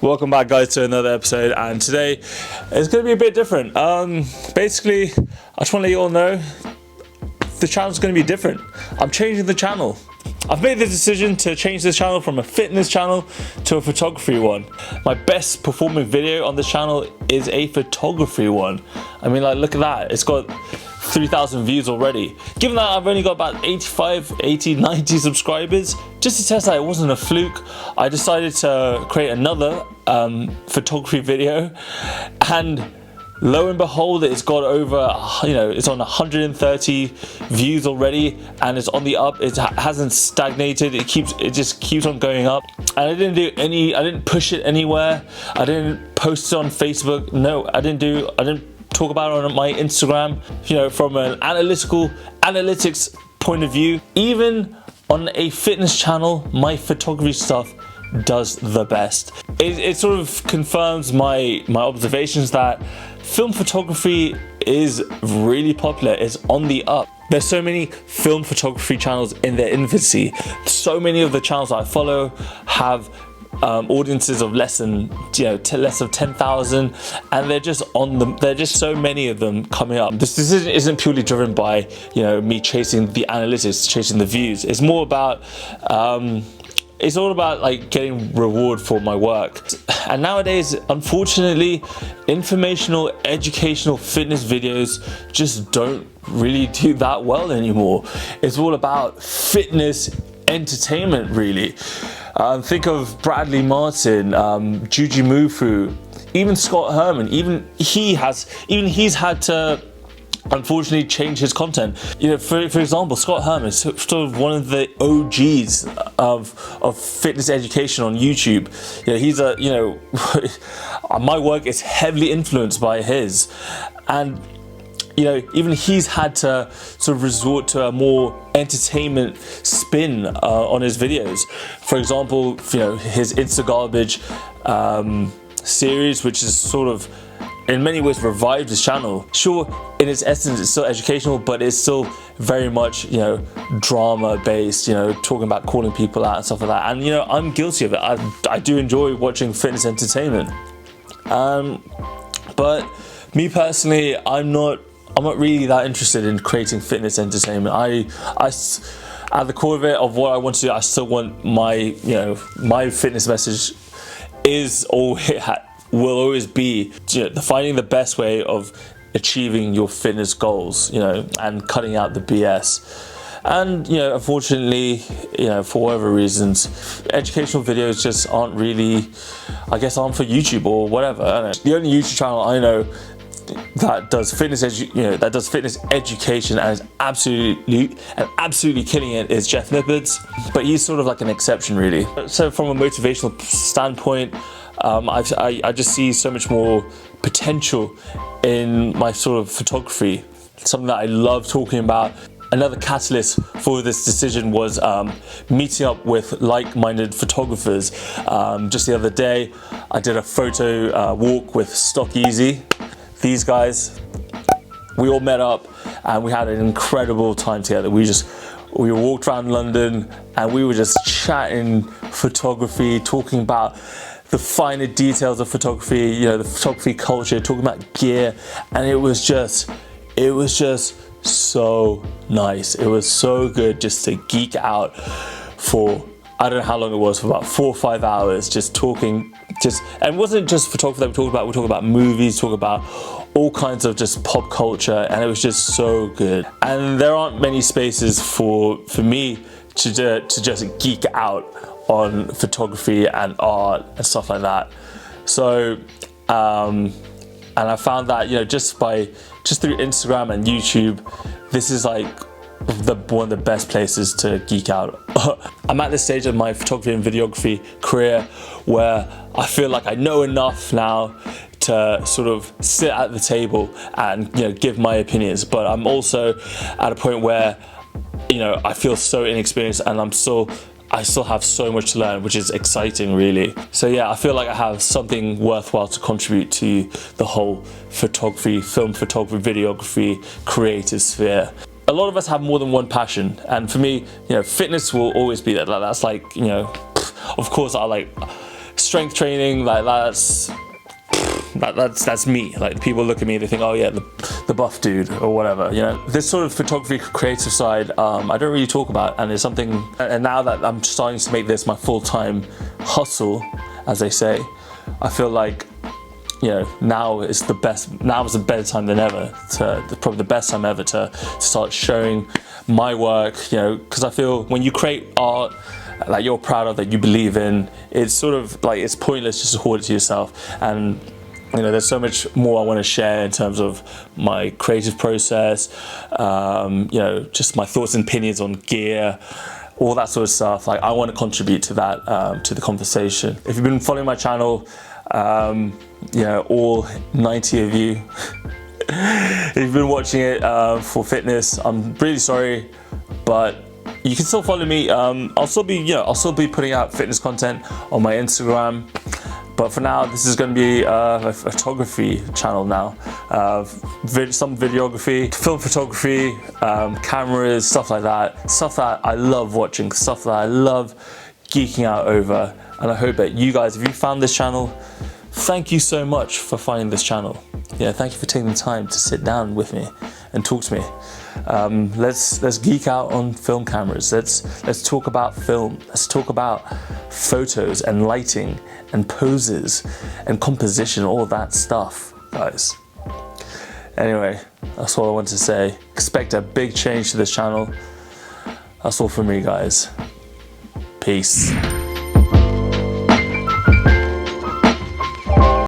Welcome back, guys, to another episode, and today it's going to be a bit different. Basically, I just want to let you all know the channel's going to be different. I'm changing the channel. I've made the decision to change this channel from a fitness channel to a photography one. My best performing video on this channel is a photography one. I mean, like, look at that. It's got 3,000 views already. Given that I've only got about 85, 80, 90 subscribers, just to test that it wasn't a fluke, I decided to create another photography video, and lo and behold, it's got over, it's on 130 views already, and it's on the up. It hasn't stagnated. It just keeps on going up. And I didn't push it anywhere. I didn't post it on Facebook. No, I didn't talk about it on my Instagram. From an analytics point of view, even on a fitness channel, my photography stuff does the best. It sort of confirms my observations that film photography is really popular. It's on the up. There's so many film photography channels in their infancy. So many of the channels I follow have audiences of less than less of 10,000, and they're just on them. There are just so many of them coming up. This decision isn't purely driven by me chasing the analytics, chasing the views. It's more about it's all about like getting reward for my work. And nowadays, unfortunately, informational, educational fitness videos just don't really do that well anymore. It's all about fitness entertainment, really. Think of Bradley Martin, Juji Mufu, even Scott Herman. Even he's had to unfortunately change his content. For example, Scott Herman is sort of one of the OGs of fitness education on YouTube. He's my work is heavily influenced by his, and even he's had to sort of resort to a more entertainment spin on his videos. For example, his Insta Garbage series, which is sort of in many ways revived his channel. Sure, in its essence it's still educational, but it's still very much drama based, talking about calling people out and stuff like that. And I'm guilty of it. I do enjoy watching fitness entertainment, but me personally, I'm not really that interested in creating fitness entertainment. At the core of it, of what I want to do, I still want my my fitness message will always be finding the best way of achieving your fitness goals, and cutting out the BS. And unfortunately, for whatever reasons, educational videos just aren't really, I guess, aren't for YouTube or whatever. I don't know. The only YouTube channel I know that does fitness education and is absolutely killing it is Jeff Nippard's, but he's sort of like an exception, really. So from a motivational standpoint, I just see so much more potential in my sort of photography, something that I love talking about. Another catalyst for this decision was meeting up with like-minded photographers. Just the other day, I did a photo walk with Stock Easy. These guys, we all met up and we had an incredible time together. We walked around London and we were just chatting photography, talking about the finer details of photography, the photography culture, talking about gear, and it was just so nice. It was so good just to geek out for, I don't know how long it was, for about 4 or 5 hours, just talking, and it wasn't just photography that we talked about movies, talk about all kinds of just pop culture, and it was just so good. And there aren't many spaces for me to just geek out on photography and art and stuff like that. So and I found that just through Instagram and YouTube, this is like one of the best places to geek out. I'm at this stage of my photography and videography career where I feel like I know enough now to sort of sit at the table and give my opinions, but I'm also at a point where I feel so inexperienced, and I still have so much to learn, which is exciting, really. So yeah, I feel like I have something worthwhile to contribute to the whole photography, film photography, videography, creative sphere. A lot of us have more than one passion, and for me, fitness will always be that. That's like, of course, I like strength training, like that's me. Like people look at me, they think, oh yeah, the buff dude or whatever. You know, this sort of photography creative side, I don't really talk about, and it's something. And now that I'm starting to make this my full-time hustle, as they say, I feel like, you know, now is the better time than ever probably the best time ever to start showing my work. You know, because I feel when you create art like you're proud of, that you believe in, it's sort of like, it's pointless just to hoard it to yourself. And you know, there's so much more I want to share in terms of my creative process, you know, just my thoughts and opinions on gear, all that sort of stuff. Like, I want to contribute to that, to the conversation. If you've been following my channel, you know, all 90 of you, if you've been watching it for fitness, I'm really sorry, but you can still follow me. I'll still be putting out fitness content on my Instagram. But for now, this is going to be a photography channel now. Some videography, film photography, cameras, stuff like that. Stuff that I love watching, stuff that I love geeking out over. And I hope that you guys, if you found this channel, thank you so much for finding this channel. Yeah, thank you for taking the time to sit down with me and talk to me. Let's geek out on film cameras. Let's talk about film. Let's talk about photos and lighting and poses and composition, all that stuff, guys. Anyway, that's all I want to say. Expect a big change to this channel. That's all from me, guys. Peace.